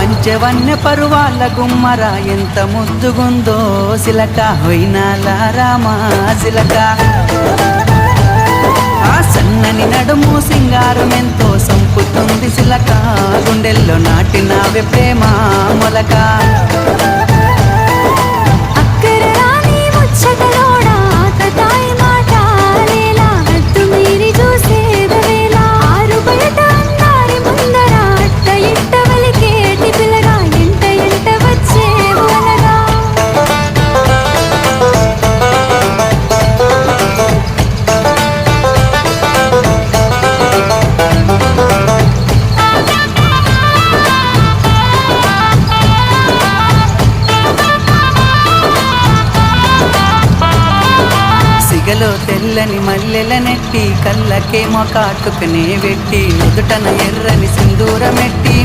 పంచవన్య పరువాళ్ళ గుమ్మర ఎంత ముద్దుగుందో సిలక హొయినాల రామా సిలక ఆ సన్నని నడుము సింగారం ఎంతో సంపుతుంది సిలక గుండెల్లో నాటినావే ప్రేమ మొలక సిగలో తెల్లని మల్లెల నెట్టి కళ్ళకేమో కాటుకనే వెట్టి నుదుటన ఎర్రని సింధూరమెట్టి